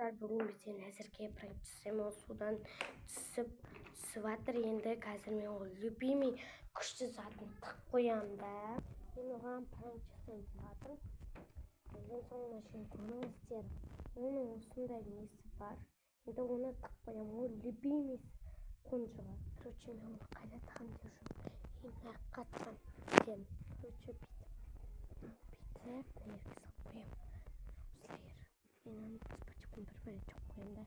Достар, бүгін бізден әзірге пранк судан түсіп жатыр. Енді қазір мен ол любимый күшті затын тық қоямын да. Мен оған пранк жасайын деп жатырмын. Ең соңына шейін көріңіздер. Оның осындай несі бар. Енді оны тық қоямын. Ол любимый қонжығы. Короче, мен оны қайда тығам деп жүрмін. Ең аяққа тығам. Короче, бүйтіп мына жерге салып қоямын. Мен оны паспортикпен бір-бірін чоқ қоямын да.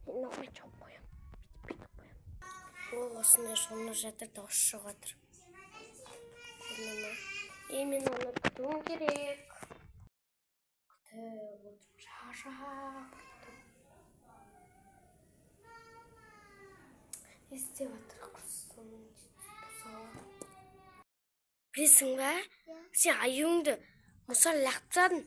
Мен оған чоқ қоямын. Бүйтіп қоямын. Ол осындай шолынып жатыр, дауыс шығып жатыр. Көріне ме? Мен оны күтуім керек. Күтіп отырып шаршап. Не істеп жатыр құрсын? Білесің бе? Сен аюыңды мұсал лақтырадың.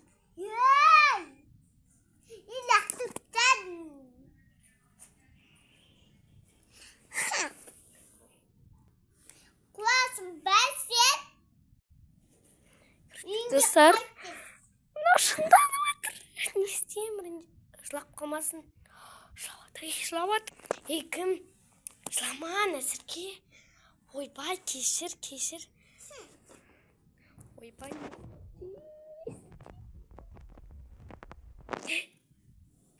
Достар, мынау шыңданып жатыр. Не істеймін? Жылап қалмасын. Жылап жатыр. Кім? Жыламан әзірге. Ойбай, кешір. Ойбай.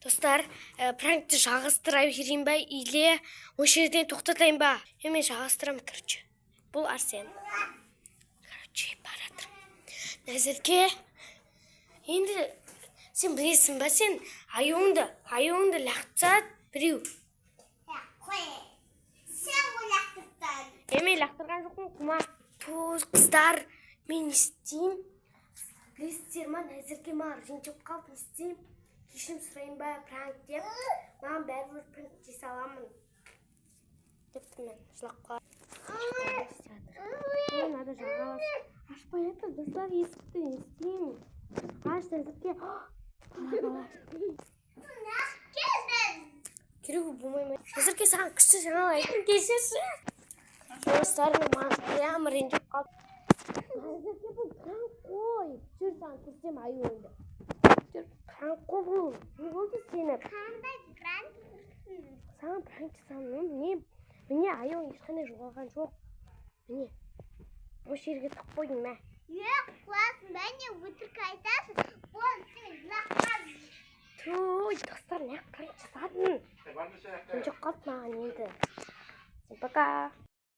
Достар, пранкті жалғастыра берейін ба? Или осы жерден тоқтатайын ба? Мен жалғастырамын, короче. Бұл Арсен. Короче, баратыр. Әзірге, енді сен білесің ба, сен аюыңды лақтырса біреу. Сен ғой лақтырдан. Мен лақтырған жоқпын, құма. Қыздар, мен не істеймін? Білесіздер ма, әзірге маған ренжіп қалып не істеймін? Кешірім сұрайын ба, пранк деп. Маған бәрібір пранк дей саламын. Депті мен, жылап қалып. Мен ада жағалап. Ашпай жатыр, достар, есікті не істеймін? Ашты әзірге. Керек болмай ма? Әзірге саған күшті жаңалық айтын кешірші. Достар, маған прямо ренжіп қалып. Әзірге бұл пранк қой. Жүр саған көрсем аюыңды. Жүр, пранк қой бұл. Не болды сені? Қандай пранк? Саған пранк жасамын. Міне аюың ешқандай жоғалған жоқ. Міне. Осы жерге тық қойдың ма? Жоқ, классын, бәне өтірік айтасың. Бұл сен лақтырдың. Туй, достар, не пранк жасадың? Ренжіп қалып маған енді. Пока.